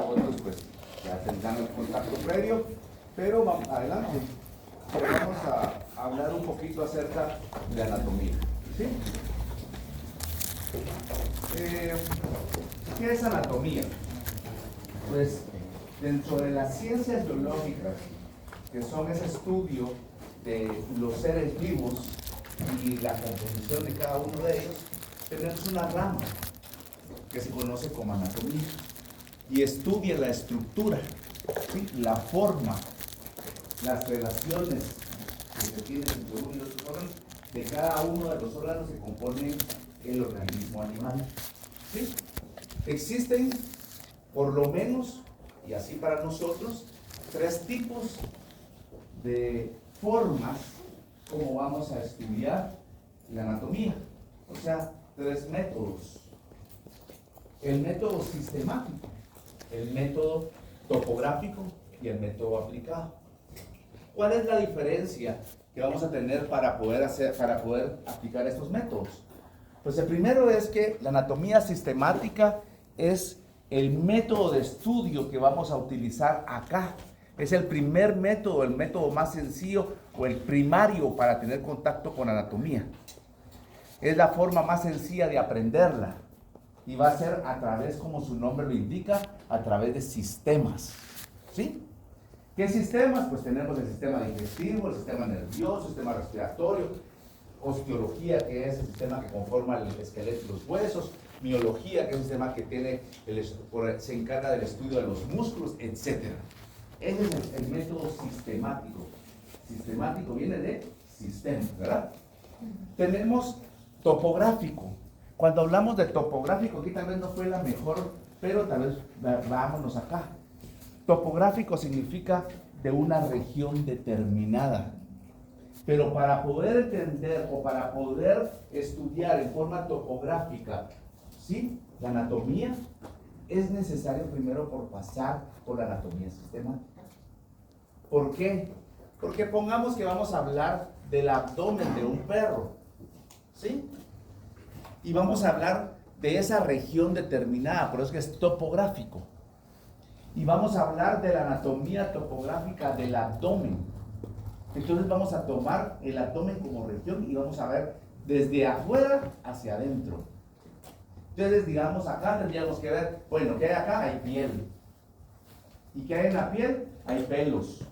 otros pues ya tendrán el contacto previo, pero vamos adelante. Vamos a hablar un poquito acerca de anatomía. ¿Sí? ¿Qué es anatomía? Pues dentro de las ciencias biológicas, que son ese estudio de los seres vivos y la composición de cada uno de ellos, tenemos una rama que se conoce como anatomía y estudia la estructura, ¿sí? La forma, las relaciones que se tienen entre uno y otro órgano de cada uno de los órganos que componen el organismo animal. ¿Sí? Existen por lo menos, y así para nosotros, 3 tipos de formas como vamos a estudiar la anatomía, o sea, 3 métodos. El método sistemático, el método topográfico y el método aplicado. ¿Cuál es la diferencia que vamos a tener para poder aplicar estos métodos? Pues el primero es que la anatomía sistemática es el método de estudio que vamos a utilizar acá. Es el primer método, el método más sencillo o el primario para tener contacto con anatomía. Es la forma más sencilla de aprenderla y va a ser a través, como su nombre lo indica, a través de sistemas. ¿Sí? ¿Qué sistemas? Pues tenemos el sistema digestivo, el sistema nervioso, el sistema respiratorio, osteología, que es el sistema que conforma el esqueleto y los huesos, miología, que es el sistema que tiene se encarga del estudio de los músculos, etc. Ese es el método sistemático. Sistemático viene de sistema, ¿verdad? Tenemos topográfico. Cuando hablamos de topográfico, aquí tal vez no fue la mejor, pero tal vez vámonos acá. Topográfico significa de una región determinada. Pero para poder entender o para poder estudiar en forma topográfica, ¿sí?, la anatomía, es necesario primero pasar por la anatomía sistemática. ¿Por qué? Porque pongamos que vamos a hablar del abdomen de un perro, ¿sí? Y vamos a hablar de esa región determinada, por eso es que es topográfico. Y vamos a hablar de la anatomía topográfica del abdomen. Entonces vamos a tomar el abdomen como región y vamos a ver desde afuera hacia adentro. Entonces, digamos, acá tendríamos que ver, bueno, ¿qué hay acá? Hay piel. ¿Y qué hay en la piel? Hay pelos.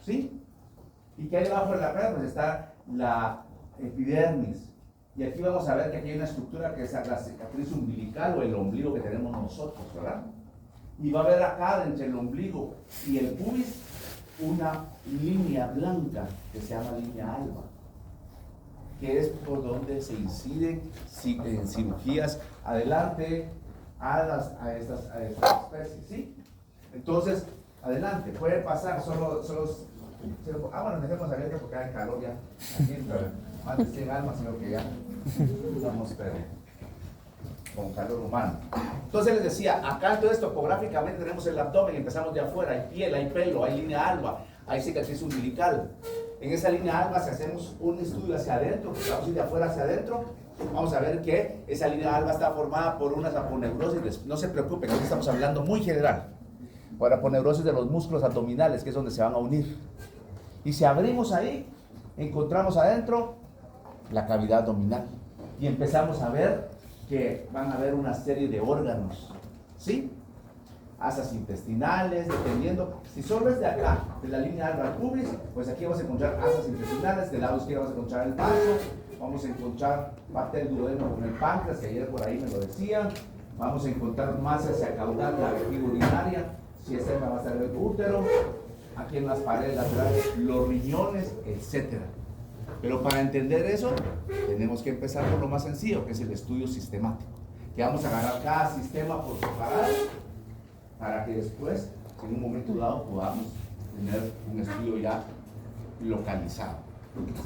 ¿Sí? ¿Y qué hay debajo de la piel? Pues está la epidermis. Y aquí vamos a ver que aquí hay una estructura que es la cicatriz umbilical o el ombligo que tenemos nosotros, ¿verdad? Y va a haber acá, entre el ombligo y el pubis, una línea blanca que se llama línea alba, que es por donde se inciden en cirugías adelante a estas especies, ¿sí? Entonces, adelante, puede pasar bueno, dejemos abierto porque hay calor ya, aquí más de 100 almas, sino que ya estamos con calor humano. Entonces les decía, acá entonces topográficamente tenemos el abdomen, empezamos de afuera, hay piel, hay pelo, hay línea alba, hay cicatriz umbilical. En esa línea alba, si hacemos un estudio hacia adentro, vamos a ir de afuera hacia adentro, vamos a ver que esa línea alba está formada por unas aponeurosis. No se preocupen, aquí estamos hablando muy general. Por aponeurosis de los músculos abdominales, que es donde se van a unir. Y si abrimos ahí, encontramos adentro la cavidad abdominal. Y empezamos a ver que van a haber una serie de órganos, ¿sí? Asas intestinales, dependiendo, si solo es de acá, de la línea alba al pubis, pues aquí vamos a encontrar asas intestinales, del lado izquierdo vamos a encontrar el vaso, vamos a encontrar parte del duodeno con el páncreas, que ayer por ahí me lo decían, vamos a encontrar más hacia caudal la vejiga urinaria, si es cerca va a ser el útero, aquí en las paredes laterales, los riñones, etc. Pero para entender eso, tenemos que empezar por lo más sencillo, que es el estudio sistemático. Que vamos a agarrar cada sistema por separado, para que después, en un momento dado, podamos tener un estudio ya localizado.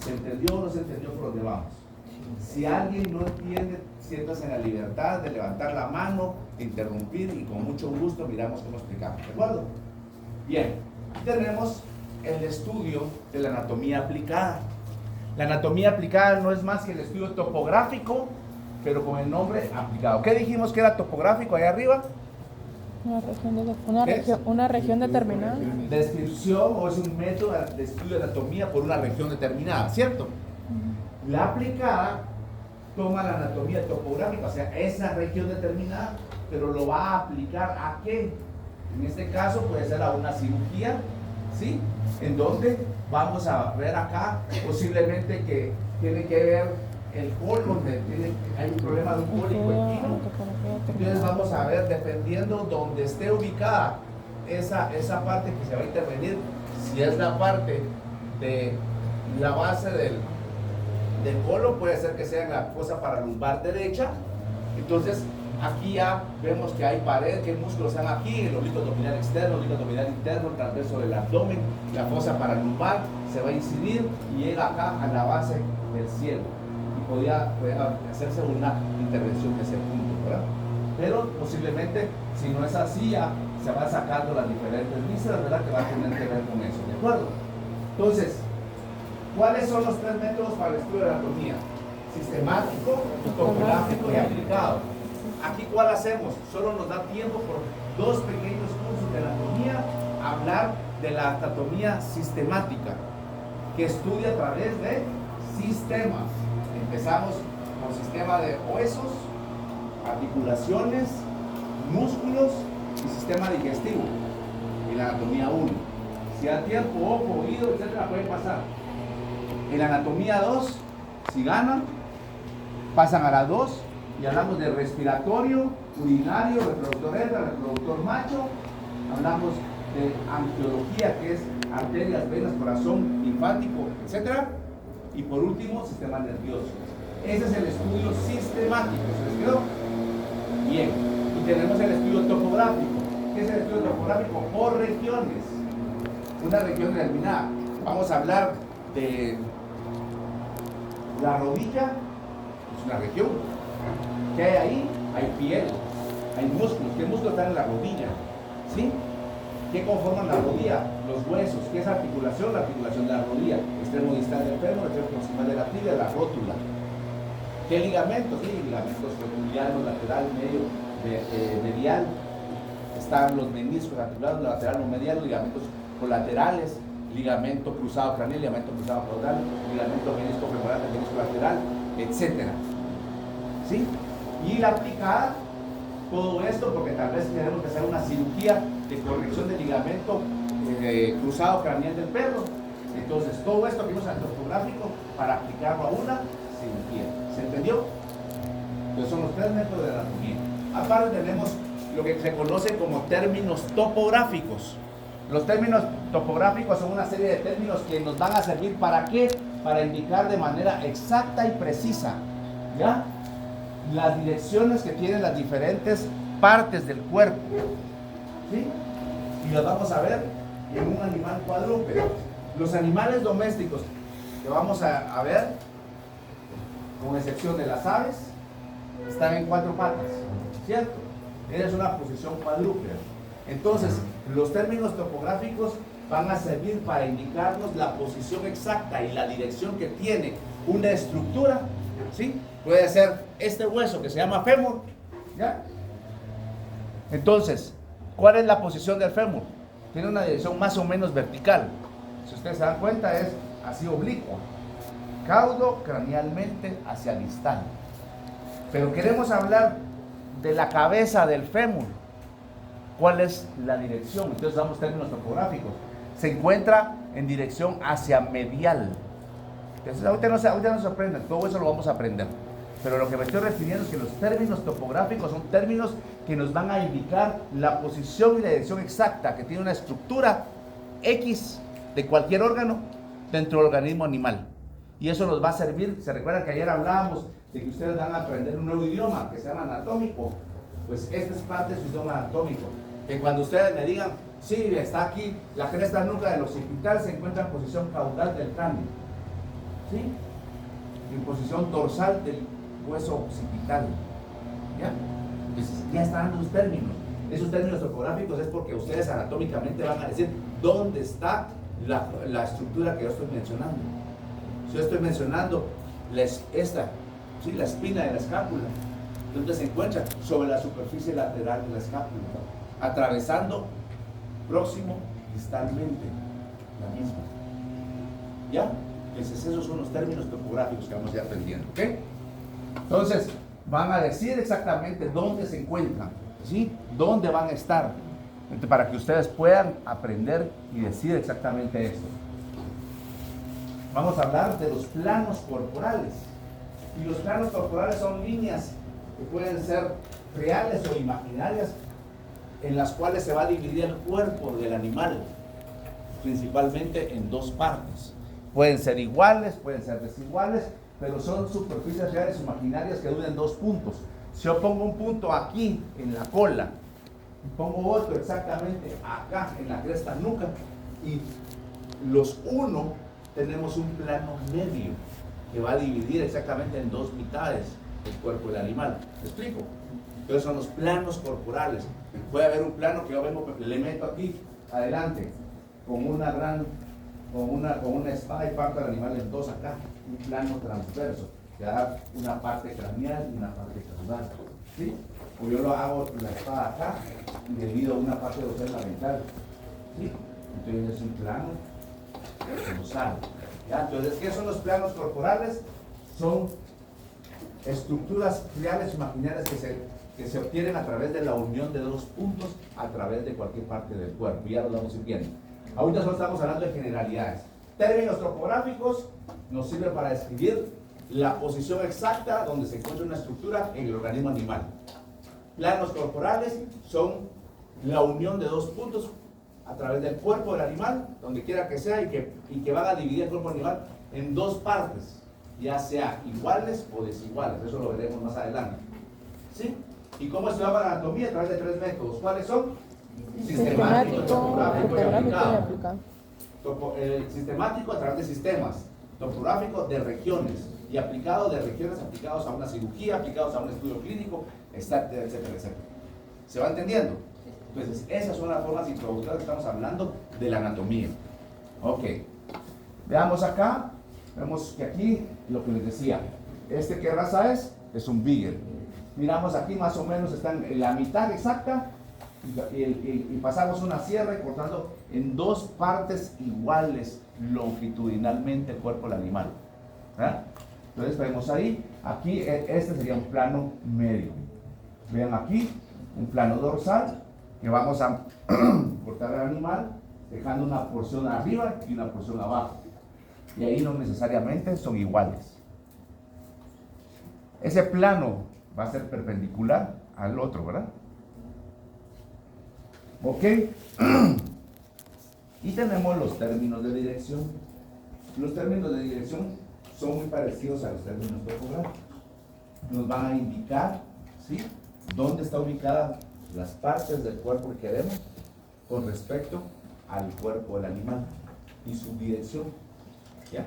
¿Se entendió o no se entendió por dónde vamos? Si alguien no entiende, siéntase en la libertad de levantar la mano, de interrumpir y con mucho gusto miramos cómo explicamos. ¿De acuerdo? Bien, tenemos el estudio de la anatomía aplicada. La anatomía aplicada no es más que el estudio topográfico, pero con el nombre aplicado. ¿Qué dijimos que era topográfico ahí arriba? Una región determinada. Descripción o es un método de estudio de anatomía por una región determinada, ¿cierto? La aplicada toma la anatomía topográfica, o sea, esa región determinada, pero lo va a aplicar ¿a qué? En este caso puede ser a una cirugía, ¿sí? En donde vamos a ver acá posiblemente que tiene que ver el colon, hay un problema de un cólico equino. Entonces vamos a ver, dependiendo donde esté ubicada esa parte que se va a intervenir, si es la parte de la base del colon, puede ser que sea en la fosa paralumbar derecha. Entonces aquí ya vemos que hay pared, que músculos están aquí, el oblicuo abdominal externo, el oblicuo abdominal interno, el transverso del abdomen, la fosa paralumbar se va a incidir y llega acá a la base del cielo. Y podría hacerse una intervención en ese punto, ¿verdad? Pero posiblemente, si no es así, ya se van sacando las diferentes vísceras, ¿verdad? Que va a tener que ver con eso, ¿de acuerdo? Entonces, ¿cuáles son los tres métodos para el estudio de anatomía? Sistemático, topográfico y aplicado. Aquí, ¿cuál hacemos? Solo nos da tiempo por 2 pequeños cursos de anatomía hablar de la anatomía sistemática, que estudia a través de sistemas. Empezamos con sistema de huesos, articulaciones, músculos y sistema digestivo. En la anatomía 1. Si da tiempo, ojo, oído, etcétera, pueden pasar. En la anatomía 2, si ganan, pasan a la 2 y hablamos de respiratorio, urinario, reproductor hembra, reproductor macho. Hablamos de angiología, que es arterias, venas, corazón, linfático, etcétera. Y por último, sistema nervioso. Ese es el estudio sistemático. ¿Se les quedó? Bien. Y tenemos el estudio topográfico. ¿Qué es el estudio topográfico? Por regiones. Una región determinada. Vamos a hablar de la rodilla. Es una región. ¿Qué hay ahí? Hay piel. Hay músculos. ¿Qué músculos están en la rodilla? ¿Sí? ¿Qué conforman la rodilla? Los huesos. ¿Qué es articulación? La articulación de la rodilla. Extremo distal del fémur, extremo proximal de la tibia, la rótula. ¿Qué ligamentos? Sí, ligamentos rotulianos, lateral, medio, medial. Están los meniscos articulados, lateral o medial, ligamentos colaterales, ligamento cruzado craneal, ligamento cruzado caudal, ligamento menisco femoral, menisco lateral, etc. ¿Sí? Y la aplicada, todo esto porque tal vez tenemos que hacer una cirugía de corrección del ligamento cruzado craneal del perro. Entonces, todo esto que vimos en el topográfico para aplicarlo a una cirugía. ¿Se entendió? Entonces, son los 3 métodos de anatomía. Aparte, tenemos lo que se conoce como términos topográficos. Los términos topográficos son una serie de términos que nos van a servir ¿para qué? Para indicar de manera exacta y precisa, ¿ya? Las direcciones que tienen las diferentes partes del cuerpo, ¿sí? Y las vamos a ver en un animal cuadrúpedo. Los animales domésticos que vamos a ver, con excepción de las aves, están en 4 patas, ¿cierto? Esa es una posición cuadrúpeda. Entonces, los términos topográficos van a servir para indicarnos la posición exacta y la dirección que tiene una estructura, ¿sí? Puede ser este hueso que se llama fémur, ¿ya? Entonces, ¿cuál es la posición del fémur? Tiene una dirección más o menos vertical. Si ustedes se dan cuenta, es así oblicua. Caudo cranealmente hacia el distal. Pero queremos hablar de la cabeza del fémur. ¿Cuál es la dirección? Entonces damos términos topográficos. Se encuentra en dirección hacia medial. Entonces ahorita no se sorprenden, todo eso lo vamos a aprender. Pero lo que me estoy refiriendo es que los términos topográficos son términos que nos van a indicar la posición y la dirección exacta que tiene una estructura X de cualquier órgano dentro del organismo animal. Y eso nos va a servir. Se recuerdan que ayer hablábamos de que ustedes van a aprender un nuevo idioma que se llama anatómico. Pues esta es parte de su idioma anatómico. Que cuando ustedes me digan, sí, está aquí la cresta nuca del occipital, se encuentra en posición caudal del cráneo, ¿sí? En posición dorsal del hueso occipital, ¿ya? Entonces ya están dando los términos. Esos términos topográficos es porque ustedes anatómicamente van a decir dónde está la estructura que yo estoy mencionando. Si yo estoy mencionando ¿sí? La espina de la escápula, donde se encuentra sobre la superficie lateral de la escápula. atravesando próximo distalmente la misma. ¿Ya? Entonces esos son los términos topográficos que vamos a ir aprendiendo, ¿ok? Entonces, van a decir exactamente dónde se encuentran, ¿sí? Dónde van a estar, para que ustedes puedan aprender y decir exactamente esto. Vamos a hablar de los planos corporales. Y los planos corporales son líneas que pueden ser reales o imaginarias, en las cuales se va a dividir el cuerpo del animal, principalmente en dos partes. Pueden ser iguales, pueden ser desiguales, pero son superficies reales o imaginarias que unen dos puntos. Si yo pongo un punto aquí en la cola y pongo otro exactamente acá en la cresta nuca y los uno, tenemos un plano medio que va a dividir exactamente en dos mitades el cuerpo del animal. ¿Me explico? Entonces son los planos corporales. Puede haber un plano que yo vengo, le meto aquí adelante con una espada y parto al animal en dos acá, un plano transverso, que da una parte craneal y una parte caudal, ¿sí? O yo lo hago con la espada acá y divido una parte ornamental, ¿sí? Entonces es un plano colosal. ¿Ya? Entonces, ¿qué son los planos corporales? Son estructuras reales o imaginarias que se obtienen a través de la unión de dos puntos a través de cualquier parte del cuerpo. Ya lo vamos a ir viendo. Ahorita solo estamos hablando de generalidades. Términos topográficos nos sirven para describir la posición exacta donde se encuentra una estructura en el organismo animal. Planos corporales son la unión de dos puntos a través del cuerpo del animal, donde quiera que sea, y que van a dividir el cuerpo animal en dos partes, ya sea iguales o desiguales. Eso lo veremos más adelante. ¿Sí? ¿Y cómo se llama la anatomía? A través de tres métodos. ¿Cuáles son? Sistemático, topográfico y aplicado. Sistemático a través de sistemas, topográfico de regiones y aplicado de regiones aplicados a una cirugía, aplicados a un estudio clínico, etcétera, etcétera, etcétera. ¿Se va entendiendo? Entonces, esas son las formas introductorias que estamos hablando de la anatomía. Ok. Veamos acá. Vemos que aquí, lo que les decía, ¿qué raza es? Es un Beagle. Miramos aquí, más o menos están en la mitad exacta y pasamos una sierra cortando en dos partes iguales longitudinalmente el cuerpo del animal. ¿Verdad? Entonces vemos ahí, aquí este sería un plano medio. Vean aquí, un plano dorsal que vamos a cortar al animal dejando una porción arriba y una porción abajo. Y ahí no necesariamente son iguales. Ese plano va a ser perpendicular al otro, ¿verdad? Ok. Y tenemos los términos de dirección. Los términos de dirección son muy parecidos a los términos topográficos. Nos van a indicar, ¿sí?, dónde está ubicada las partes del cuerpo que queremos con respecto al cuerpo del animal y su dirección. ¿Ya?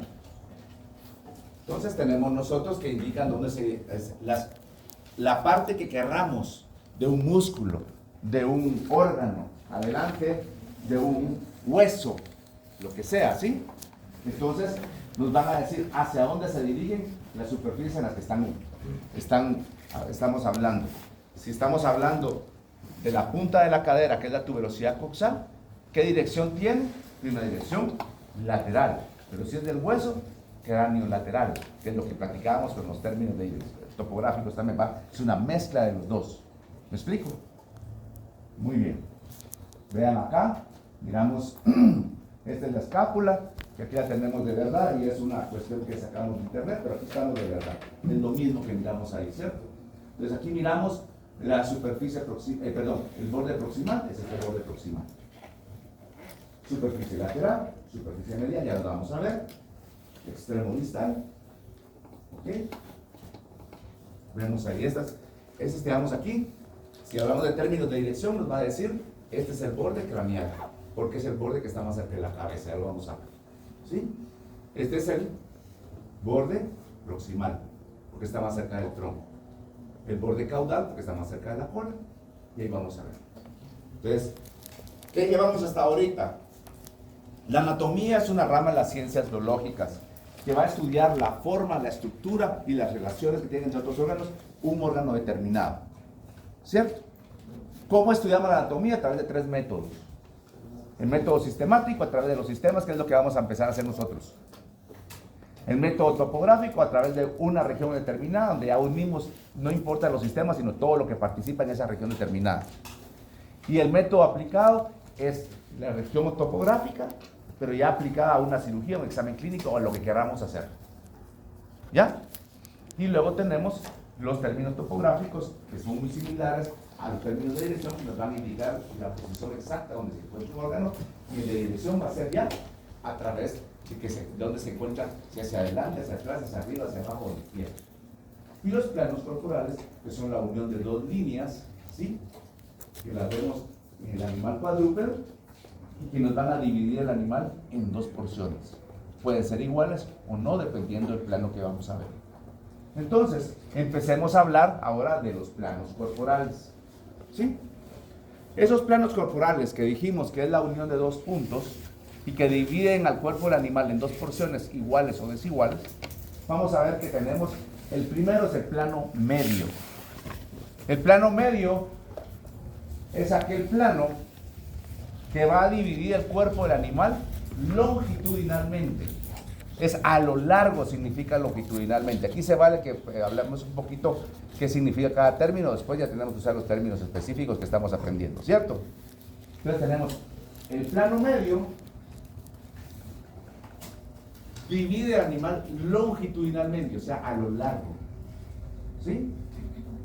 Entonces tenemos nosotros que indican dónde la parte que querramos de un músculo, de un órgano, adelante, de un hueso, lo que sea, ¿sí? Entonces nos van a decir hacia dónde se dirigen las superficies en las que estamos hablando. Si estamos hablando de la punta de la cadera, que es la tuberosidad coxal, ¿qué dirección tiene? Tiene una dirección lateral. Pero si es del hueso, cráneo lateral, que es lo que platicábamos con los términos de topográficos también, es una mezcla de los dos. ¿Me explico? Muy bien. Vean acá, miramos, esta es la escápula, que aquí la tenemos de verdad y es una cuestión que sacamos de internet, pero aquí estamos de verdad. Es lo mismo que miramos ahí, ¿cierto? Entonces aquí miramos la superficie proximal, el borde proximal, ese es el borde proximal. Superficie lateral, superficie medial, ya lo vamos a ver. Extremo distal. ¿Ok? Vemos ahí estas tenemos aquí. Si hablamos de términos de dirección, nos va a decir, este es el borde craneal, porque es el borde que está más cerca de la cabeza, ya lo vamos a ver. ¿Sí? Este es el borde proximal, porque está más cerca del tronco. El borde caudal, porque está más cerca de la cola. Y ahí vamos a ver. Entonces, ¿qué llevamos hasta ahorita? La anatomía es una rama de las ciencias biológicas que va a estudiar la forma, la estructura y las relaciones que tienen entre otros órganos un órgano determinado. ¿Cierto? ¿Cómo estudiamos la anatomía? A través de 3 métodos. El método sistemático, a través de los sistemas, que es lo que vamos a empezar a hacer nosotros. El método topográfico, a través de una región determinada, donde ya unimos, no importa los sistemas, sino todo lo que participa en esa región determinada. Y el método aplicado es la región topográfica, pero ya aplicada a una cirugía, un examen clínico o a lo que queramos hacer. ¿Ya? Y luego tenemos los términos topográficos, que son muy similares a los términos de dirección, que nos van a indicar la posición exacta donde se encuentra un órgano, y el de dirección va a ser ya a través de donde se encuentra, si hacia adelante, hacia atrás, hacia arriba, hacia abajo o de izquierda. Y los planos corporales, que son la unión de 2 líneas, ¿sí? Que las vemos en el animal cuadrúpedo, y que nos van a dividir el animal en 2 porciones. Pueden ser iguales o no, dependiendo del plano que vamos a ver. Entonces, empecemos a hablar ahora de los planos corporales. ¿Sí? Esos planos corporales que dijimos que es la unión de 2 puntos y que dividen al cuerpo del animal en 2 porciones iguales o desiguales, vamos a ver que tenemos, el primero es el plano medio. El plano medio es aquel plano que va a dividir el cuerpo del animal longitudinalmente. Es a lo largo, significa longitudinalmente. Aquí se vale que hablemos un poquito qué significa cada término, después ya tenemos que usar los términos específicos que estamos aprendiendo, ¿cierto? Entonces tenemos el plano medio, divide el animal longitudinalmente, o sea, a lo largo, ¿sí?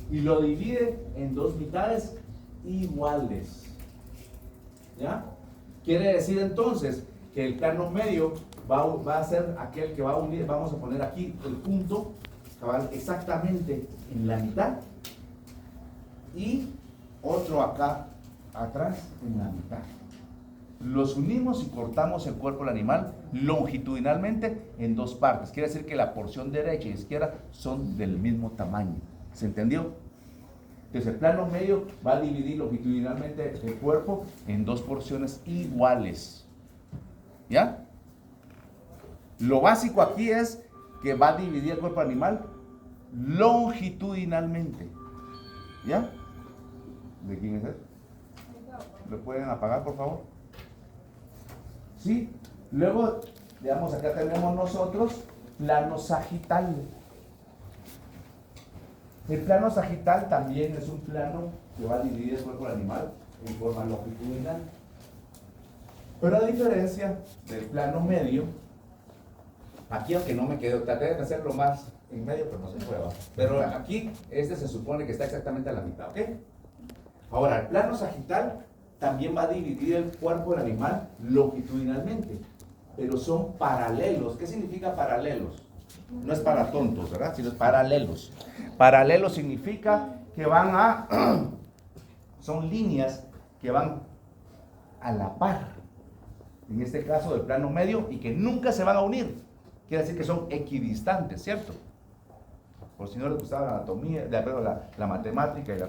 Y lo divide en 2 mitades iguales, ¿ya? Quiere decir entonces que el plano medio va a ser aquel que va a unir, vamos a poner aquí el punto cabal exactamente en la mitad y otro acá atrás en la mitad. Los unimos y cortamos el cuerpo del animal longitudinalmente en 2 partes. Quiere decir que la porción derecha y izquierda son del mismo tamaño. ¿Se entendió? Entonces el plano medio va a dividir longitudinalmente el cuerpo en 2 porciones iguales. ¿Ya? Lo básico aquí es que va a dividir el cuerpo animal longitudinalmente. ¿Ya? ¿De quién es él? ¿Lo pueden apagar, por favor? ¿Sí? Luego, digamos, acá tenemos nosotros plano sagital. El plano sagital también es un plano que va a dividir el cuerpo del animal en forma longitudinal. Pero a diferencia del plano medio, aquí aunque no me quedo, traté de hacerlo más en medio, pero no se puede. Pero aquí, este se supone que está exactamente a la mitad, ¿ok? Ahora, el plano sagital también va a dividir el cuerpo del animal longitudinalmente, pero son paralelos. ¿Qué significa paralelos? No es para tontos, ¿verdad? Sino es paralelos. Paralelos significa que van a, son líneas que van a la par, en este caso del plano medio, y que nunca se van a unir. Quiere decir que son equidistantes, ¿cierto? Por si no les gustaba la anatomía, la matemática y la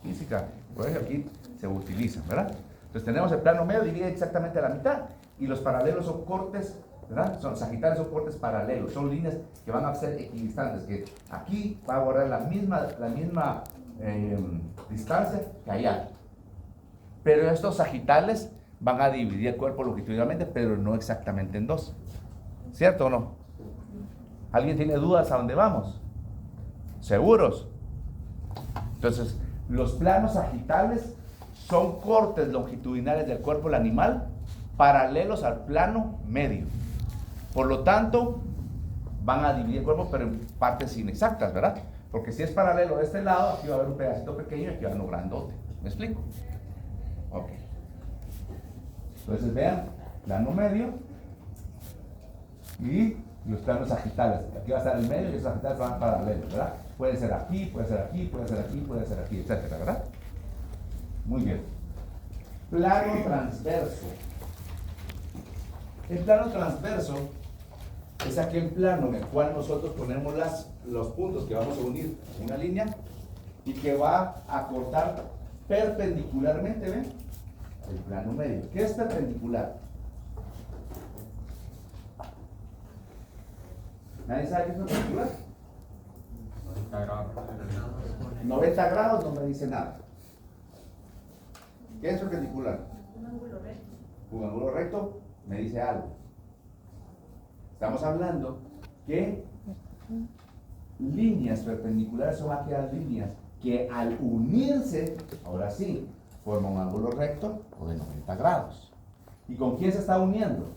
física, por eso aquí se utilizan, ¿verdad? Entonces tenemos el plano medio, divide exactamente a la mitad, y los paralelos son cortes, ¿verdad? Son sagitales, son cortes paralelos, son líneas que van a ser equidistantes, que aquí va a borrar la misma distancia que allá. Pero estos sagitales van a dividir el cuerpo longitudinalmente, pero no exactamente en 2. ¿Cierto o no? ¿Alguien tiene dudas a dónde vamos? ¿Seguros? Entonces, los planos sagitales son cortes longitudinales del cuerpo del animal paralelos al plano medio. Por lo tanto, van a dividir el cuerpo, pero en partes inexactas, ¿verdad? Porque si es paralelo de este lado, aquí va a haber un pedacito pequeño y aquí va a haber uno grandote. ¿Me explico? Ok. Entonces, vean, plano medio y los planos sagitales. Aquí va a estar el medio y los sagitales van paralelos, ¿verdad? Puede ser aquí, puede ser aquí, puede ser aquí, puede ser aquí, etcétera, ¿verdad? Muy bien. Plano transverso. El plano transverso es aquel plano en el cual nosotros ponemos los puntos que vamos a unir en una línea y que va a cortar perpendicularmente, ¿ven? El plano medio. ¿Qué es perpendicular? ¿Nadie sabe qué es perpendicular? 90 grados. 90 grados no me dice nada. ¿Qué es perpendicular? Un ángulo recto. Un ángulo recto me dice algo. Estamos hablando que líneas perpendiculares son aquellas líneas que al unirse, ahora sí, forman un ángulo recto o de 90 grados. ¿Y con quién se está uniendo?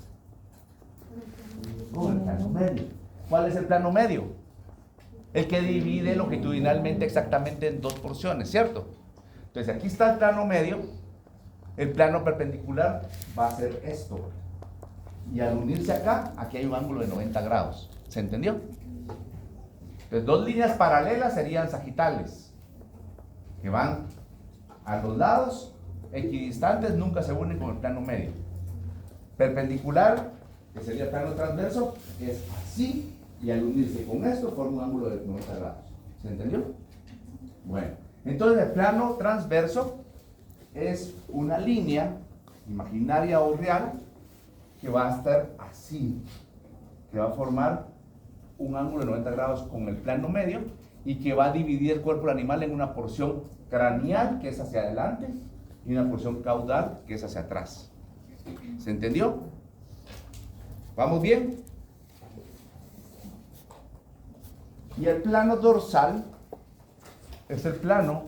Con el plano medio. ¿Cuál es el plano medio? El que divide longitudinalmente exactamente en dos porciones, ¿cierto? Entonces aquí está el plano medio, el plano perpendicular va a ser esto. Y al unirse acá, aquí hay un ángulo de 90 grados. ¿Se entendió? Entonces dos líneas paralelas serían sagitales, que van a los lados, equidistantes, nunca se unen con el plano medio. Perpendicular, que sería plano transverso, es así, y al unirse con esto forma un ángulo de 90 grados. ¿Se entendió? Bueno, entonces el plano transverso es una línea imaginaria o real que va a estar así, que va a formar un ángulo de 90 grados con el plano medio y que va a dividir el cuerpo del animal en una porción craneal, que es hacia adelante, y una porción caudal, que es hacia atrás. ¿Se entendió? ¿Vamos bien? Y el plano dorsal es el plano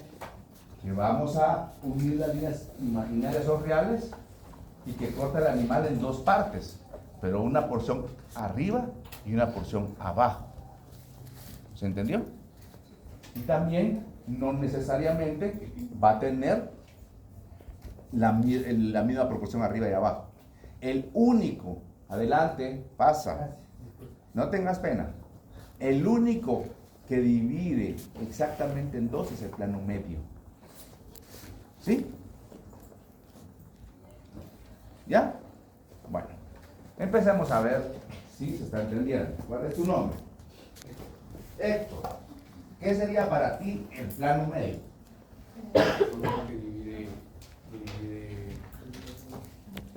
que vamos a unir las líneas imaginarias o reales y que corta el animal en dos partes, pero una porción arriba y una porción abajo. ¿Se entendió? Y también no necesariamente va a tener la misma proporción arriba y abajo. El único, adelante, pasa, no tengas pena, el único que divide exactamente en dos es el plano medio. ¿Sí? ¿Ya? Bueno, empecemos a ver si se está entendiendo. ¿Cuál es tu nombre? Héctor. ¿Qué sería para ti el plano medio? Que divide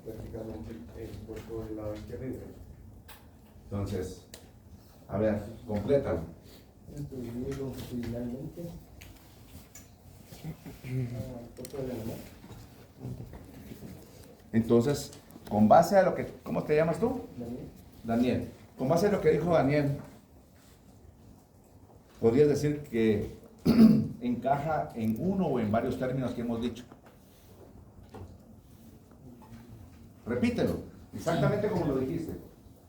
verticalmente el cuerpo del lado izquierdo y derecho. Entonces, a ver, complétalo. Esto divide longitudinalmente el cuerpo del animal. Entonces, con base a lo que... ¿Cómo te llamas tú? Daniel. Daniel. Con base a lo que dijo Daniel, podrías decir que encaja en uno o en varios términos que hemos dicho. Repítelo, exactamente como lo dijiste.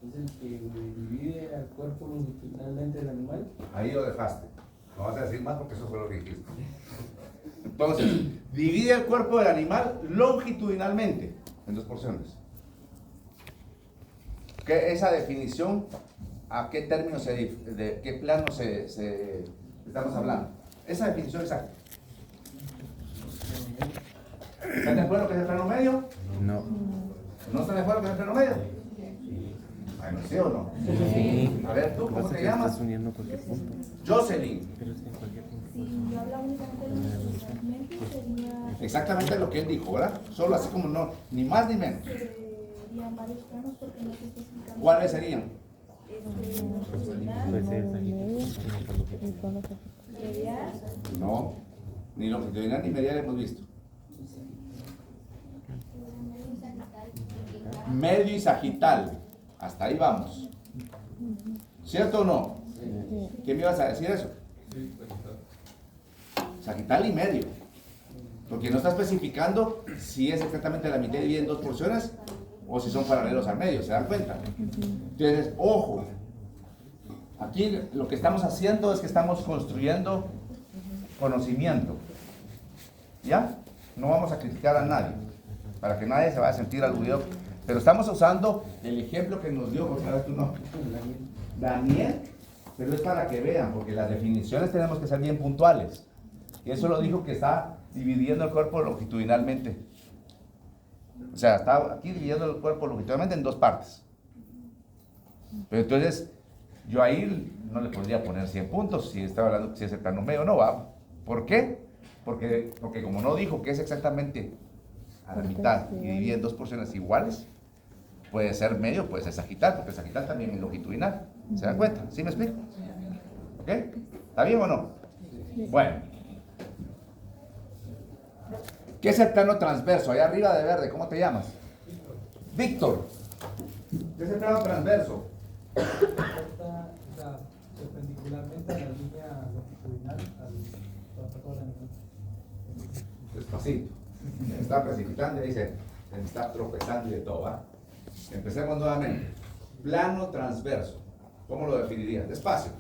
Es el que divide al cuerpo longitudinalmente del animal. Ahí lo dejaste. No vas a decir más porque eso fue lo que dijiste. Entonces, divide el cuerpo del animal longitudinalmente en dos porciones. ¿Qué esa definición? ¿A qué término de qué plano estamos hablando? Esa definición exacta. ¿Están de acuerdo que es el plano medio? No. ¿No están de acuerdo que es el plano medio? Bueno, ¿sí o no? Sí. A ver, ¿tú cómo Pasa te que llamas? estás uniendo cualquier punto. Jocelyn. Pero es que en cualquier punto. Si yo hablo únicamente de los segmentos, sería Exactamente lo que él dijo, ¿verdad? Solo así como no, ni más ni menos. serían varios planos porque no se especifican. ¿Cuáles serían? Longitudinal, Pues es medial, No, ni longitudinal ni medial hemos visto. Medio y sagital. Hasta ahí vamos. ¿Cierto o no? ¿Qué me ibas a decir eso? Sagital y medio. Porque no está especificando si es exactamente la mitad dividida en dos porciones o si son paralelos al medio. ¿Se dan cuenta? Entonces, ojo. Aquí lo que estamos haciendo es que estamos construyendo conocimiento. ¿Ya? No vamos a criticar a nadie, para que nadie se vaya a sentir aludido. Pero estamos usando el ejemplo que nos dio, porque sabes tu nombre. Daniel, pero es para que vean, porque las definiciones tenemos que ser bien puntuales. Y eso lo dijo que está dividiendo el cuerpo longitudinalmente. O sea, está aquí dividiendo el cuerpo longitudinalmente en dos partes. Pero entonces, yo ahí no le podría poner 100 puntos si estaba hablando si es el plano medio o no, va. ¿Por qué? Porque como no dijo que es exactamente a la mitad y divide en dos porciones iguales, puede ser medio, puede ser sagital, porque sagital también es longitudinal. ¿Se dan cuenta? ¿Sí me explico? ¿Ok? ¿Está bien o no? Bueno. ¿Qué es el plano transverso? Allá arriba de verde, ¿cómo te llamas? Víctor. ¿Qué es el plano transverso? Corta, o sea, perpendicularmente a la línea longitudinal al trazado del animal. Despacito. Me está precipitando y dice, se me está tropezando y de todo, ¿va? Empecemos nuevamente. Plano transverso. ¿Cómo lo definirías? Despacio.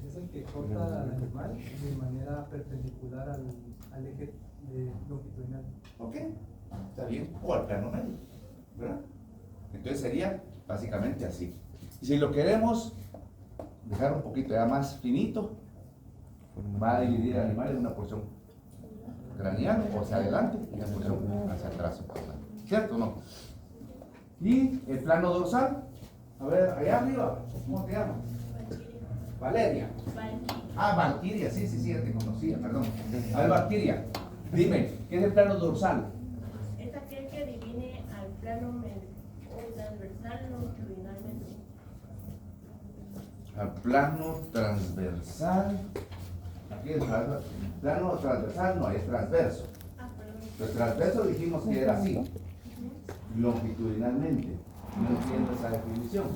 Es el que corta al animal de manera perpendicular al eje longitudinal. ¿Ok? Está bien. O al plano medio. ¿Verdad? Entonces sería básicamente así. Y si lo queremos dejar un poquito ya más finito, va a dividir el animal en una porción craneal o hacia adelante y una porción hacia atrás. ¿Cierto o no? Y el plano dorsal, a ver, allá arriba, ¿cómo te llamas? Valeria. Ah, Valquiria, sí, ya te conocía, perdón. A ver, Valquiria, dime, ¿qué es el plano dorsal? Es aquel que divide al plano o transversal longitudinalmente. Al plano transversal. Aquí es plano transversal, no, es transverso. Ah, perdón. El transverso dijimos que era así, longitudinalmente. No entiendo esa definición.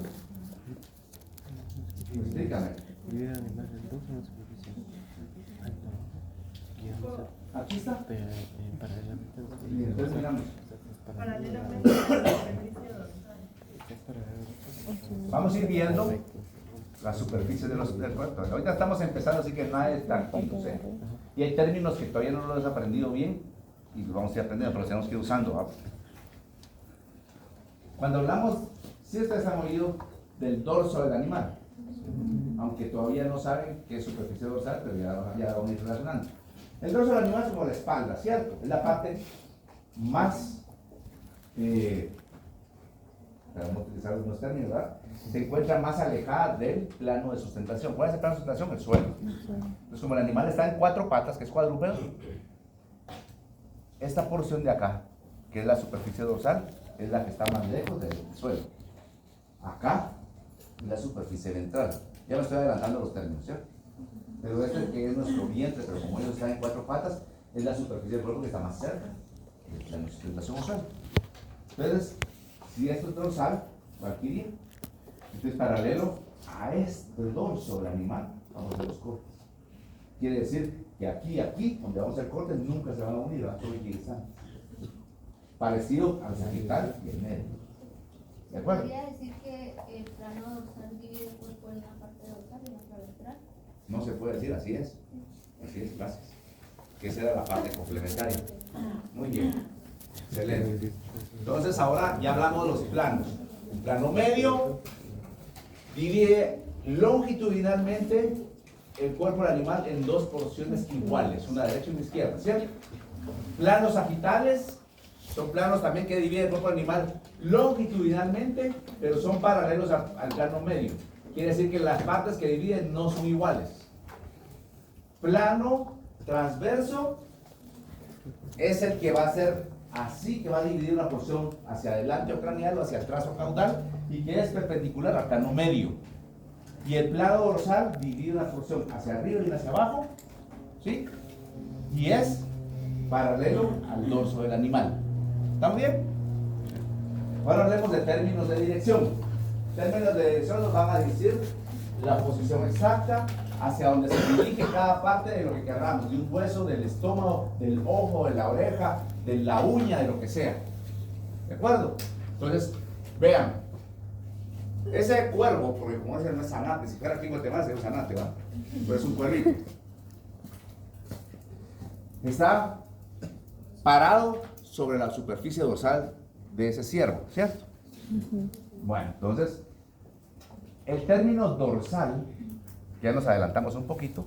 Explícame. Divide el animal en dos en la superficie. Alto, guiándose Aquí está. paralelamente a los Y entonces miramos. Paralelamente a la superficie dorsal. Vamos a ir viendo la superficie del cuerpo. Ahorita estamos empezando, así que nada es tan complejo. Y hay términos que todavía no los he aprendido bien y los vamos a ir aprendiendo, pero los tenemos que ir usando. ¿Va? Cuando hablamos, si ustedes han oído del dorso del animal, aunque todavía no saben qué es superficie dorsal, pero ya vamos a ir relacionando. El dorso del animal es como la espalda, ¿cierto? Es la parte más, vamos a utilizar algunos términos, ¿verdad? Se encuentra más alejada del plano de sustentación. ¿Cuál es el plano de sustentación? El suelo. Entonces, como el animal está en cuatro patas, que es cuadrúpedo, esta porción de acá, que es la superficie dorsal, es la que está más lejos del suelo. Acá es la superficie ventral. Ya me estoy adelantando los términos, ¿cierto? Pero este que es nuestro vientre, pero como ellos están en cuatro patas, es la superficie del cuerpo que está más cerca del plano de sustentación dorsal. Entonces, si esto es dorsal, Valquiria, entonces paralelo a este dorso del animal, vamos a hacer los cortes. Quiere decir que aquí, donde vamos a hacer cortes, nunca se van a unir, va a ser equidistante. Parecido al sagital y el medio. ¿De acuerdo? ¿Podría decir que el plano dorsal divide el cuerpo en la parte dorsal y en la parte ventral? No se puede decir, así es. Así es, gracias. Que esa era la parte complementaria. Muy bien. Excelente. Entonces ahora ya hablamos de los planos. El plano medio divide longitudinalmente el cuerpo del animal en dos porciones iguales, una derecha y una izquierda, ¿cierto? Planos sagitales son planos también que dividen el cuerpo del animal longitudinalmente, pero son paralelos al plano medio. Quiere decir que las partes que dividen no son iguales. Plano transverso es el que va a ser así, que va a dividir una porción hacia adelante o craneal o hacia atrás o caudal y que es perpendicular al plano medio. Y el plano dorsal divide una porción hacia arriba y hacia abajo, ¿sí? Y es paralelo al dorso del animal. ¿Estamos bien? Ahora hablemos de términos de dirección. Términos de dirección nos van a decir la posición exacta hacia donde se dirige cada parte de lo que queramos, de un hueso, del estómago, del ojo, de la oreja, de la uña, de lo que sea. ¿De acuerdo? Entonces, vean, ese cuervo, porque como ese no es zanate, si fuera aquí en Guatemala sería un zanate, ¿va? Pero es un cuervito. Está parado sobre la superficie dorsal de ese ciervo, ¿cierto? Bueno, entonces, el término dorsal, ya nos adelantamos un poquito,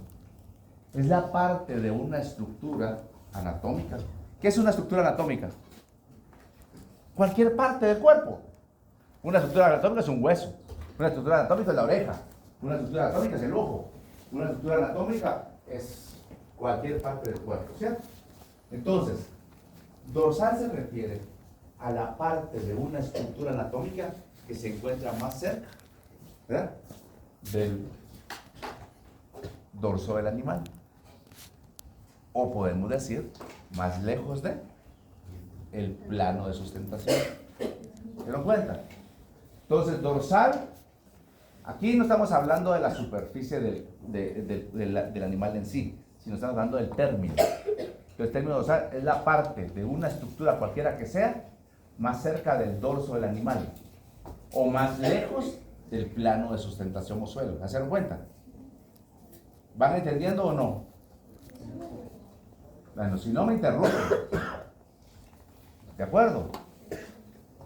es la parte de una estructura anatómica. ¿Qué es una estructura anatómica? Cualquier parte del cuerpo. Una estructura anatómica es un hueso, una estructura anatómica es la oreja, una estructura anatómica es el ojo, una estructura anatómica es cualquier parte del cuerpo, ¿cierto? Entonces, dorsal se refiere a la parte de una estructura anatómica que se encuentra más cerca, ¿verdad?, del dorso del animal. O podemos decir, más lejos de, el plano de sustentación. ¿Se dieron cuenta? Entonces, dorsal, aquí no estamos hablando de la superficie del animal en sí, sino estamos hablando del término. El término dorsal es la parte de una estructura cualquiera que sea, más cerca del dorso del animal, o más lejos del plano de sustentación o suelo. ¿Se dieron cuenta? ¿Van entendiendo o no? Bueno, si no me interrumpen. ¿De acuerdo?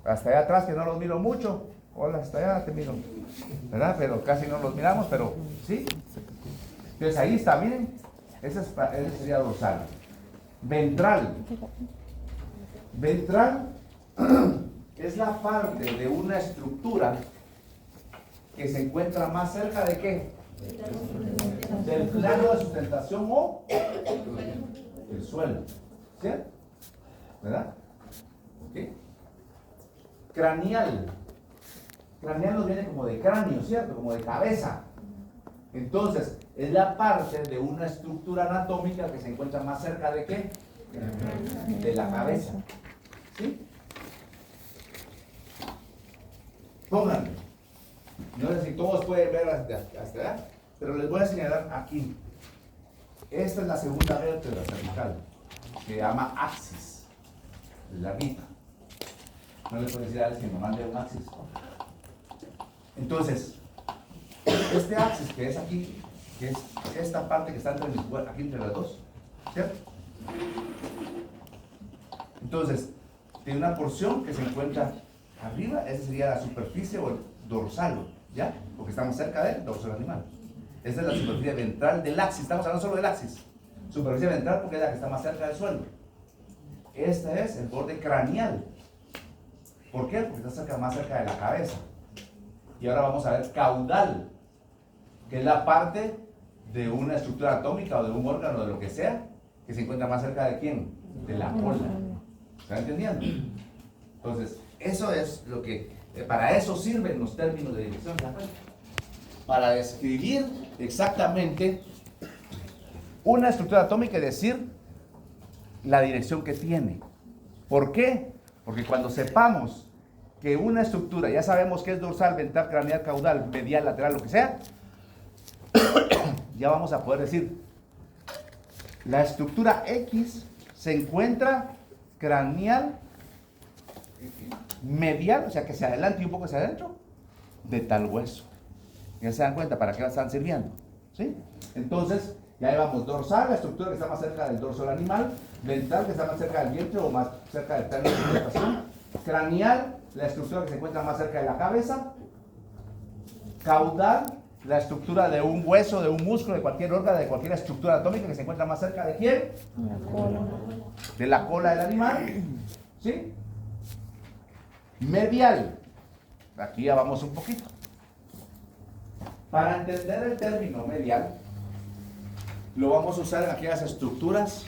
Hasta allá atrás que no los miro mucho. Hola, hasta allá te miro. ¿Verdad? Pero casi no los miramos, pero sí. Entonces ahí está, miren. Ese sería dorsal. Ventral. Ventral es la parte de una estructura que se encuentra más cerca de ¿qué? Del plano de sustentación o el suelo. ¿Cierto? ¿Verdad? ¿Okay? Craneal. Craneal nos viene como de cráneo, ¿cierto? Como de cabeza. Entonces, es la parte de una estructura anatómica que se encuentra más cerca de ¿qué? De la cabeza. ¿Sí? Pónganlo. No sé si todos pueden ver hasta allá, pero les voy a señalar aquí. Esta es la segunda vértebra cervical. Se llama axis. Larguita. No le puedo decir a alguien que me mande un axis. Entonces, este axis que es aquí, que es esta parte que está aquí entre las dos, ¿cierto? Entonces, tiene una porción que se encuentra arriba, esa sería la superficie o el dorsal, ¿ya? Porque estamos cerca del dorso del animal. Esa es la superficie ventral del axis, estamos hablando solo del axis. Superficie ventral porque es la que está más cerca del suelo. Este es el borde craneal. ¿Por qué? Porque está más cerca de la cabeza. Y ahora vamos a ver caudal, que es la parte de una estructura atómica o de un órgano, de lo que sea, que se encuentra más cerca de ¿quién? De la cola. ¿Están entendiendo? Entonces, eso es lo que, para eso sirven los términos de dirección, ¿de acuerdo? Para describir exactamente una estructura atómica y decir la dirección que tiene. ¿Por qué? Porque cuando sepamos que una estructura, ya sabemos que es dorsal, ventral, craneal, caudal, medial, lateral, lo que sea, ya vamos a poder decir, la estructura X se encuentra craneal, medial, o sea que hacia adelante y un poco hacia adentro, de tal hueso. Ya se dan cuenta para qué están sirviendo, ¿sí? Entonces, ya llevamos dorsal, la estructura que está más cerca del dorso del animal, ventral que está más cerca del vientre o más cerca del plano de sustentación, craneal, la estructura que se encuentra más cerca de la cabeza, caudal, la estructura de un hueso, de un músculo, de cualquier órgano, de cualquier estructura atómica que se encuentra más cerca de ¿quién? De la cola del animal, ¿sí? Medial, aquí ya vamos un poquito. Para entender el término medial, lo vamos a usar en aquellas estructuras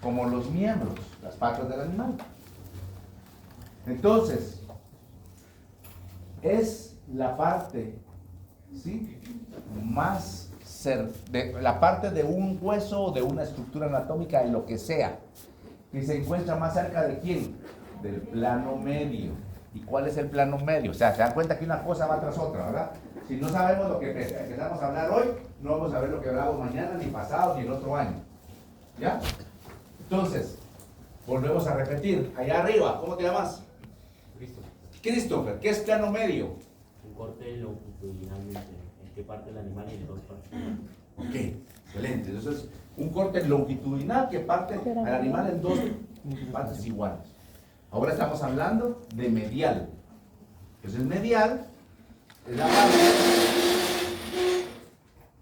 como los miembros, las patas del animal. Entonces, es la parte, ¿sí? Más la parte de un hueso o de una estructura anatómica, de lo que sea, que se encuentra más cerca de ¿quién? Del plano medio. ¿Y cuál es el plano medio? O sea, se dan cuenta que una cosa va tras otra, ¿verdad? Si no sabemos lo que empezamos a hablar hoy, no vamos a ver lo que hablamos mañana, ni pasado, ni el otro año. ¿Ya? Entonces, volvemos a repetir. Allá arriba, ¿cómo te llamas? Christopher, ¿qué es plano medio? Un corte longitudinalmente, en qué parte del animal y en dos partes. Ok, excelente. Entonces, un corte longitudinal que parte al animal en dos partes iguales. Ahora estamos hablando de medial. Entonces, medial es la parte,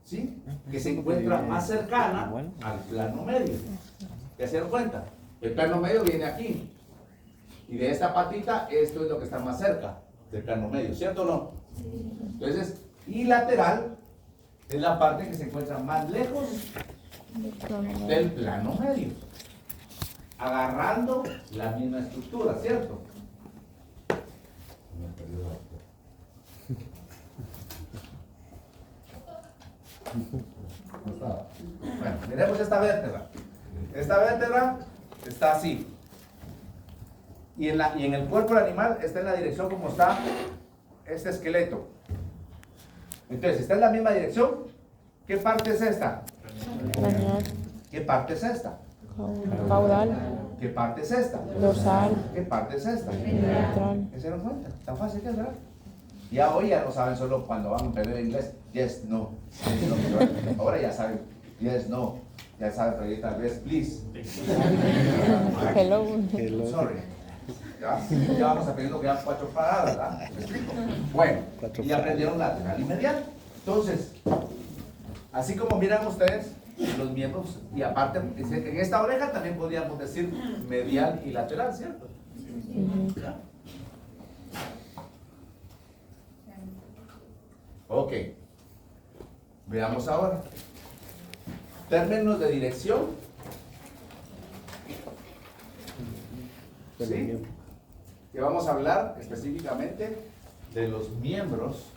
¿sí?, que se encuentra más cercana al plano medio. ¿Ya se dieron cuenta? El plano medio viene aquí. Y de esta patita, esto es lo que está más cerca del plano medio, ¿cierto o no? Entonces, y lateral es la parte que se encuentra más lejos del plano medio, agarrando la misma estructura, ¿cierto? Bueno, miremos esta vértebra. Esta vértebra está así. Y en el cuerpo del animal está en la dirección como está este esqueleto. Entonces, si está en la misma dirección, ¿qué parte es esta? Craneal, ¿Qué parte es esta? caudal, ¿Qué parte es esta? dorsal, ¿Qué parte es esta? ventral. ¿Se dieron cuenta? Tan fácil que es, ¿verdad? Ya hoy ya no saben solo cuando van a aprender inglés, yes, no. Ahora ya saben, yes, no. Ya saben pedir tal vez, please. Hello. Sorry. Ya vamos aprendiendo que ya 4 palabras, ¿verdad? ¿Me explico? Bueno, y aprendieron lateral y medial. Entonces, así como miran ustedes los miembros, y aparte, en esta oreja también podríamos decir medial y lateral, ¿cierto? ¿Ya? Ok. Veamos ahora. Términos de dirección. ¿Sí? Que vamos a hablar específicamente de los miembros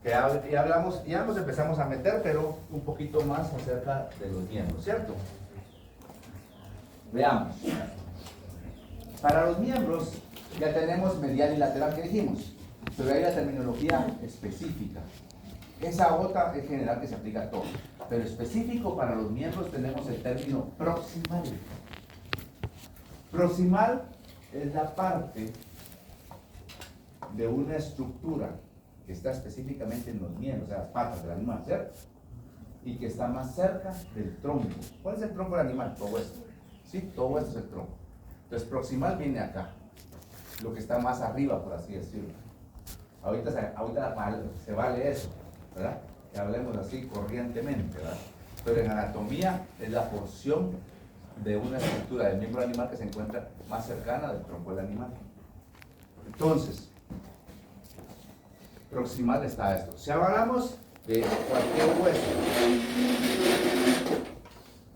que ya nos empezamos a meter, pero un poquito más acerca de los miembros, ¿cierto? Veamos. Para los miembros ya tenemos medial y lateral que dijimos, pero hay la terminología específica. Esa otra es general que se aplica a todo, pero específico para los miembros tenemos el término proximal. Proximal es la parte de una estructura que está específicamente en los miembros, o sea, las patas del animal, ¿cierto? Y que está más cerca del tronco. ¿Cuál es el tronco del animal? Todo esto. ¿Sí? Todo esto es el tronco. Entonces, proximal viene acá, lo que está más arriba, por así decirlo. Ahorita se vale eso, ¿verdad? Que hablemos así corrientemente, ¿verdad? Pero en anatomía es la porción de una estructura del miembro animal que se encuentra más cercana del tronco del animal. Entonces, proximal está esto. Si hablamos de cualquier hueso,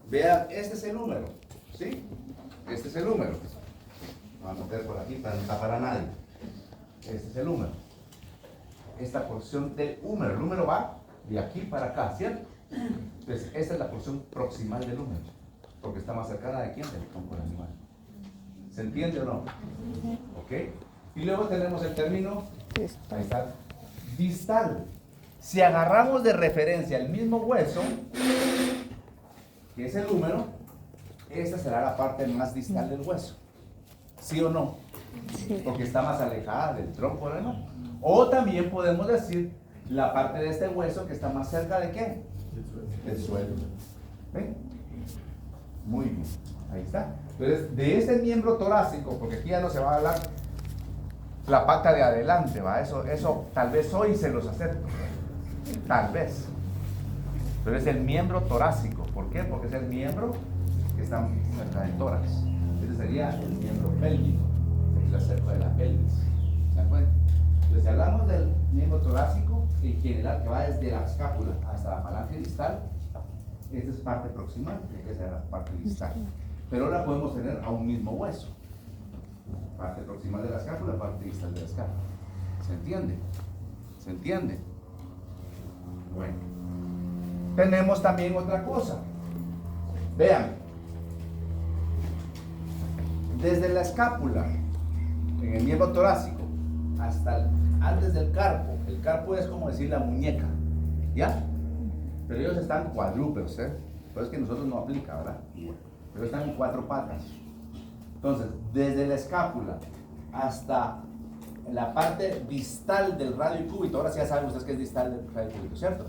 vean, este es el número, ¿sí? Este es el número. Vamos a meter por aquí para no tapar a nadie. Este es el número. Esta porción del húmero, el número va de aquí para acá, ¿cierto? Entonces, esta es la porción proximal del húmero, porque está más cercana de quién, del tronco del animal. ¿Se entiende o no? ¿Ok? Y luego tenemos el término, ahí está, distal. Si agarramos de referencia el mismo hueso, que es el húmero, esta será la parte más distal del hueso. ¿Sí o no? Sí. Porque está más alejada del tronco del animal. O también podemos decir la parte de este hueso que está más cerca de ¿qué? Del suelo. ¿Ven? Muy bien, ahí está. Entonces, de este miembro torácico, porque aquí ya no se va a hablar la pata de adelante, ¿va? Eso tal vez hoy se los acepto, tal vez. Pero es el miembro torácico. ¿Por qué? Porque es el miembro que está cerca del tórax. Ese sería el miembro pélvico, que está cerca de la pelvis. ¿Se dan cuenta? Entonces, si hablamos del miembro torácico, en general, que va desde la escápula hasta la falange distal, esta es parte proximal, que es la parte distal. Pero ahora podemos tener a un mismo hueso. Parte proximal de la escápula, parte distal de la escápula. ¿Se entiende? ¿Se entiende? Bueno. Tenemos también otra cosa. Vean. Desde la escápula, en el miembro torácico, hasta antes del carpo. El carpo es como decir la muñeca. ¿Ya? Pero ellos están cuadrúpedos, ¿eh? Pero es que nosotros no aplica, ¿verdad? Pero están en 4 patas. Entonces, desde la escápula hasta la parte distal del radio cúbito, ahora sí ya saben ustedes que es distal del radio cúbito, ¿cierto?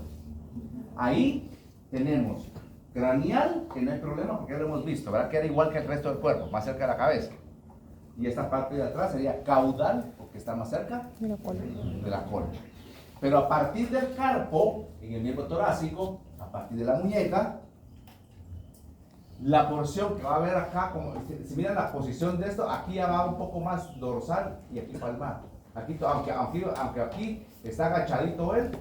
Ahí tenemos craneal, que no hay problema porque ya lo hemos visto, ¿verdad? Que era igual que el resto del cuerpo, más cerca de la cabeza. Y esta parte de atrás sería caudal, porque está más cerca de la cola. Pero a partir del carpo, en el miembro torácico, a partir de la muñeca, la porción que va a haber acá, como si miran la posición de esto, aquí ya va un poco más dorsal y aquí palmar. Aquí, aunque aquí está agachadito él,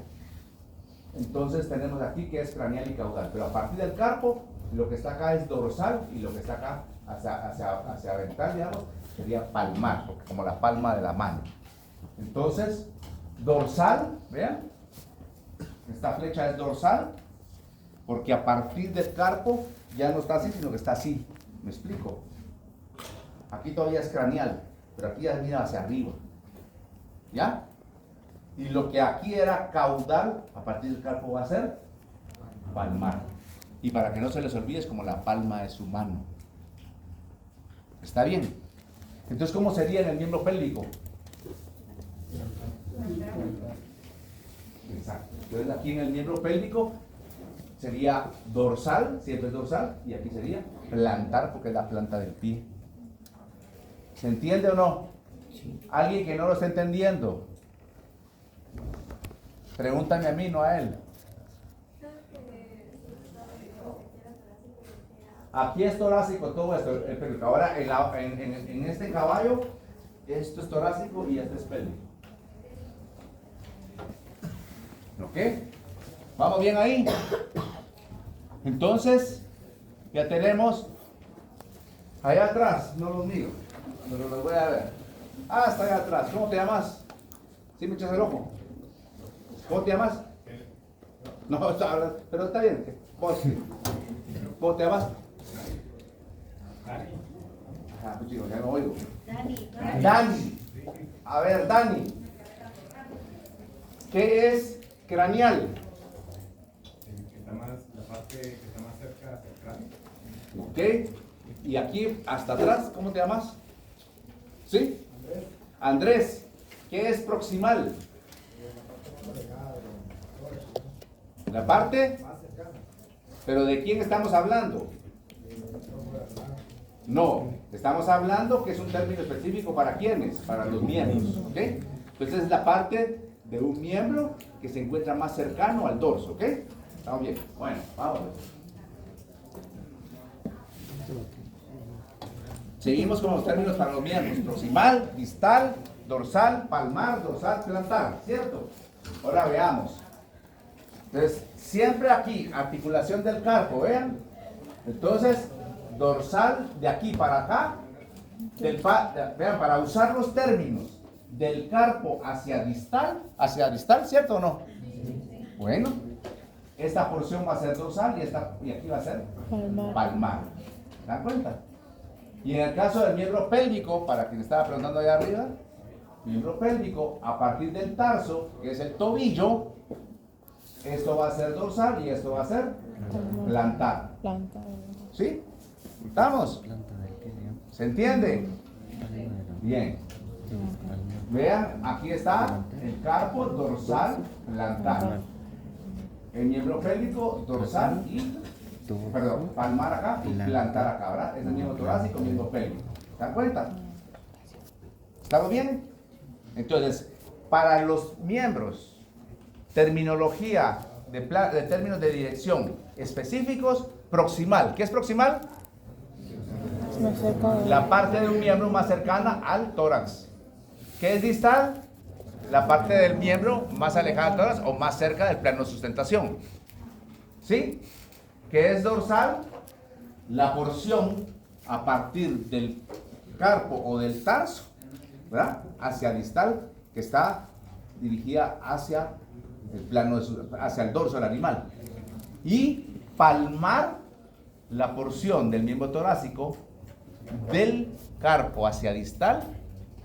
entonces tenemos aquí que es craneal y caudal. Pero a partir del carpo, lo que está acá es dorsal y lo que está acá hacia ventral, digamos, sería palmar, porque como la palma de la mano. Entonces, dorsal, vean, esta flecha es dorsal, porque a partir del carpo ya no está así, sino que está así. ¿Me explico? Aquí todavía es craneal, pero aquí ya mira hacia arriba. ¿Ya? Y lo que aquí era caudal, a partir del carpo va a ser palmar. Y para que no se les olvide, es como la palma de su mano. ¿Está bien? Entonces, ¿cómo sería en el miembro pélvico? Exacto. Entonces, aquí en el miembro pélvico sería dorsal, siempre es dorsal, y aquí sería plantar, porque es la planta del pie. ¿Se entiende o no? ¿Alguien que no lo está entendiendo? Pregúntame a mí, no a él. Aquí es torácico todo esto, el pélvico. Ahora en este caballo, esto es torácico y este es pélvico. ¿Ok? ¿Vamos bien ahí? Entonces, ya tenemos allá atrás, no los míos, pero los voy a ver. Ah, está allá atrás. ¿Cómo te llamas? ¿Sí me echas el ojo? ¿Cómo te llamas? No, está, pero está bien. ¿Vos? ¿Cómo te llamas? Ah, pues chicos, ya no oigo. Dani. A ver, Dani. ¿Qué es craneal? La parte que está más cerca del cráneo. Ok. Y aquí hasta atrás, ¿cómo te llamas? ¿Sí? Andrés. ¿Qué es proximal? La parte. ¿Pero de quién estamos hablando? No, estamos hablando que es un término específico para quiénes, para los miembros, ¿ok? Entonces es la parte de un miembro que se encuentra más cercano al dorso, ¿ok? Estamos bien. Bueno, vamos. Seguimos con los términos para los miembros: proximal, distal, dorsal, palmar, dorsal, plantar, ¿cierto? Ahora veamos. Entonces, siempre aquí, articulación del carpo, vean. Entonces, dorsal de aquí para acá, vean, para usar los términos del carpo hacia distal, ¿cierto o no? Bueno, esta porción va a ser dorsal y aquí va a ser palmar. ¿Se dan cuenta? Y en el caso del miembro pélvico, para quien estaba preguntando allá arriba, miembro pélvico, a partir del tarso, que es el tobillo, esto va a ser dorsal y esto va a ser plantar. ¿Sí? ¿Estamos? ¿Se entiende? Bien. Vean, aquí está el carpo, dorsal, plantar. El miembro pélvico, dorsal y, perdón, palmar acá y plantar acá, ¿verdad? Es el miembro torácico, miembro pélvico. ¿Se dan cuenta? ¿Estamos bien? Entonces, para los miembros, terminología de términos de dirección específicos, proximal. ¿Qué es proximal? La parte de un miembro más cercana al tórax. ¿Qué es distal? La parte del miembro más alejada del tórax o más cerca del plano de sustentación. ¿Sí? ¿Qué es dorsal? La porción a partir del carpo o del tarso, ¿verdad? Hacia distal, que está dirigida hacia el plano hacia el dorso del animal. Y palmar, la porción del miembro torácico del carpo hacia distal,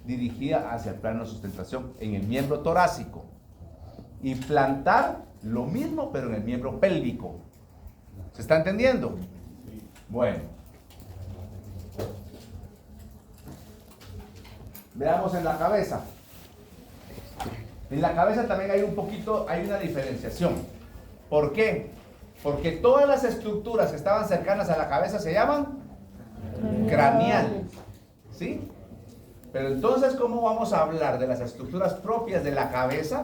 dirigida hacia el plano de sustentación en el miembro torácico. Y plantar, lo mismo, pero en el miembro pélvico. ¿Se está entendiendo? Bueno. Veamos en la cabeza. En la cabeza también hay una diferenciación. ¿Por qué? Porque todas las estructuras que estaban cercanas a la cabeza se llaman craneales. ¿Sí? Pero entonces, ¿cómo vamos a hablar de las estructuras propias de la cabeza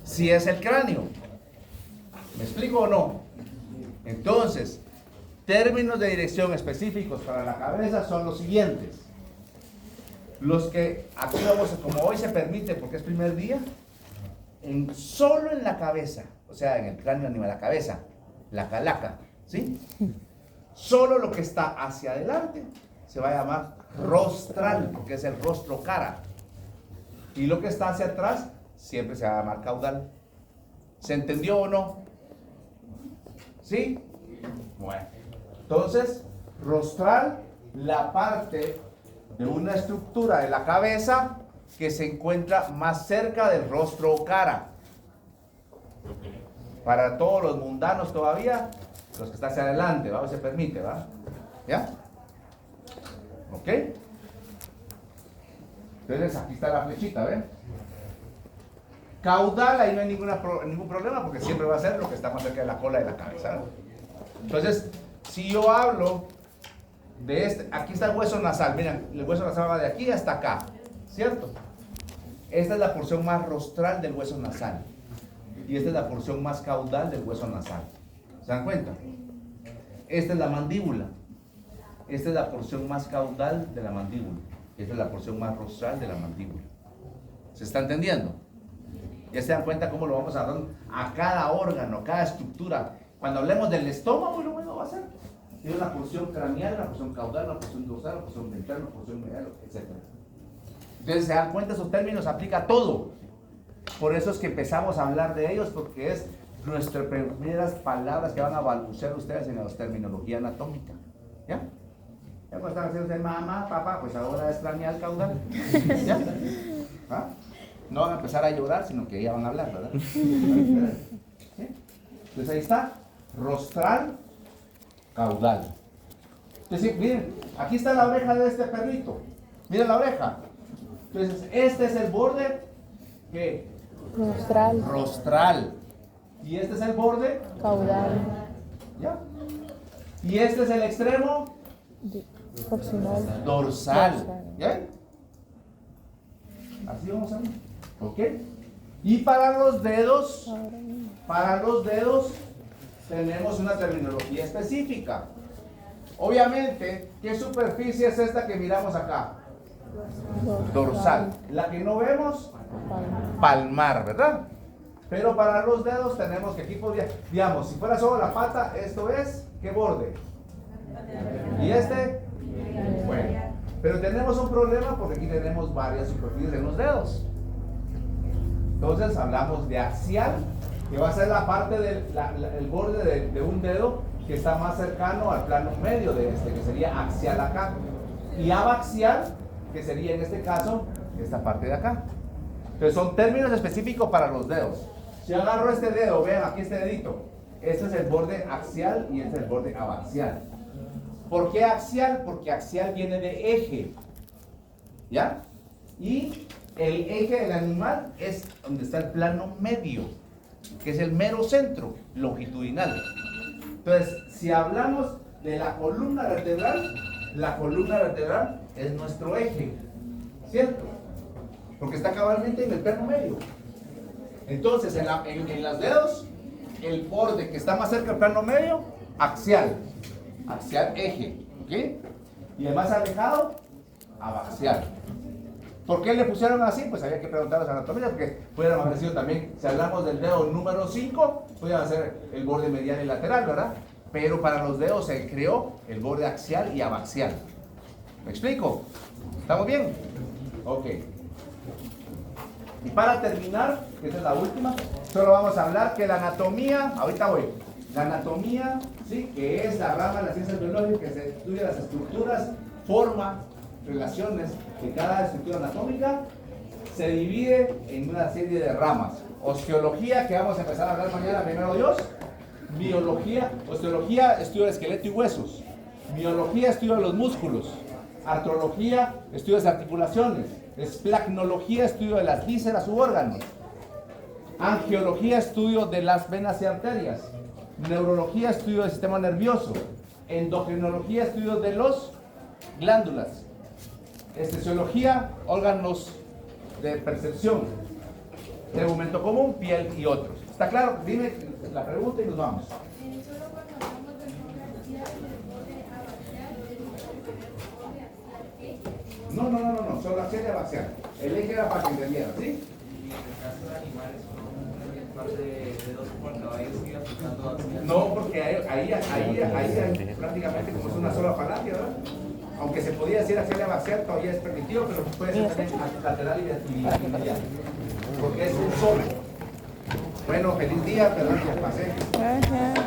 si es el cráneo? ¿Me explico o no? Entonces, términos de dirección específicos para la cabeza son los siguientes. Los que aquí vamos, como hoy se permite porque es primer día, solo en la cabeza, o sea, en el cráneo animal, la cabeza, la calaca, ¿sí? Solo lo que está hacia adelante se va a llamar rostral, porque es el rostro cara. Y lo que está hacia atrás siempre se va a llamar caudal. ¿Se entendió o no? ¿Sí? Bueno, entonces, rostral la parte de una estructura de la cabeza que se encuentra más cerca del rostro o cara. Para todos los mundanos todavía, los que están hacia adelante, ¿va? Se permite, ¿va? ¿Ya? ¿Ok? Entonces aquí está la flechita, ¿ven? Caudal, ahí no hay ningún problema porque siempre va a ser lo que está más cerca de la cola de la cabeza, ¿no? Entonces, si yo hablo de este, aquí está el hueso nasal, miren, el hueso nasal va de aquí hasta acá, ¿cierto? Esta es la porción más rostral del hueso nasal y esta es la porción más caudal del hueso nasal. ¿Se dan cuenta? Esta es la mandíbula, esta es la porción más caudal de la mandíbula, esta es la porción más rostral de la mandíbula. ¿Se está entendiendo? Ya se dan cuenta cómo lo vamos a dar a cada órgano, a cada estructura. Cuando hablemos del estómago, lo mismo va a ser. Tiene una porción craneal, una porción caudal, una porción dorsal, una porción ventral, una porción medial, etc. Entonces se dan cuenta, esos términos aplica a todo. Por eso es que empezamos a hablar de ellos, porque es nuestras primeras palabras que van a balbucear ustedes en la terminología anatómica. ¿Ya? Ya cuando están haciendo mamá, papá, pues ahora es craneal, caudal. ¿Ya? ¿Ah? No van a empezar a llorar, sino que ya van a hablar, ¿verdad? ¿Sí? Entonces ahí está, rostral, caudal. Entonces, miren, aquí está la oreja de este perrito. Miren la oreja. Entonces, este es el borde ¿qué? Rostral. Rostral. Y este es el borde Caudal. ¿ya? Y este es el extremo Proximal. dorsal. ¿Ya? Así vamos a ver. ¿Ok? Y para los dedos tenemos una terminología específica. Obviamente, ¿qué superficie es esta que miramos acá? Dorsal. La que no vemos, palmar, ¿verdad? Pero para los dedos tenemos que aquí podría, digamos, si fuera solo la pata, esto es, ¿qué borde? Y este, bueno. Pero tenemos un problema porque aquí tenemos varias superficies en los dedos. Entonces hablamos de axial, que va a ser la parte del el borde de un dedo que está más cercano al plano medio de este, que sería axial acá. Y abaxial, que sería en este caso, esta parte de acá. Entonces son términos específicos para los dedos. Si agarro este dedo, vean aquí este dedito, este es el borde axial y este es el borde abaxial. ¿Por qué axial? Porque axial viene de eje, ¿ya? Y el eje del animal es donde está el plano medio, que es el mero centro longitudinal. Entonces, si hablamos de la columna vertebral es nuestro eje, ¿cierto? Porque está cabalmente en el plano medio. Entonces, en los dedos, el borde que está más cerca del plano medio, axial eje, ¿ok? Y el más alejado, abaxial. ¿Por qué le pusieron así? Pues había que preguntar a los anatomías, porque pudieran haber sido también, si hablamos del dedo número 5, pudieran ser el borde medial y lateral, ¿verdad? Pero para los dedos se creó el borde axial y abaxial. ¿Me explico? ¿Estamos bien? Ok. Y para terminar, que esta es la última, solo vamos a hablar que la anatomía, ahorita voy, la anatomía, ¿sí? Que es la rama de las ciencias biológicas que se estudia las estructuras, forma, relaciones de cada estructura anatómica, se divide en una serie de ramas. Osteología, que vamos a empezar a hablar mañana, primero Dios. Biología, osteología, estudio de esqueleto y huesos. Biología, estudio de los músculos. Artrología, estudio de las articulaciones. Esplagnología, estudio de las vísceras u órganos. Angiología, estudio de las venas y arterias. Neurología, estudio del sistema nervioso. Endocrinología, estudio de las glándulas. Estesiología, órganos de percepción. Tegumento común, piel y otros. ¿Está claro? Dime la pregunta y nos vamos. Solo cuando hablamos del borde axial y del borde abaxial, No, solo axial y abaxial. El eje era para que entendieran, ¿sí? Y en el caso de animales, un par de dos por caballo sigue aplicando axial. No, porque ahí prácticamente como es una sola falange, ¿verdad? Aunque se podía decir axial y abaxial, todavía es permitido, pero puede ser también lateral y medial. Porque es un solo. Bueno, feliz día, perdón que pasé. Gracias.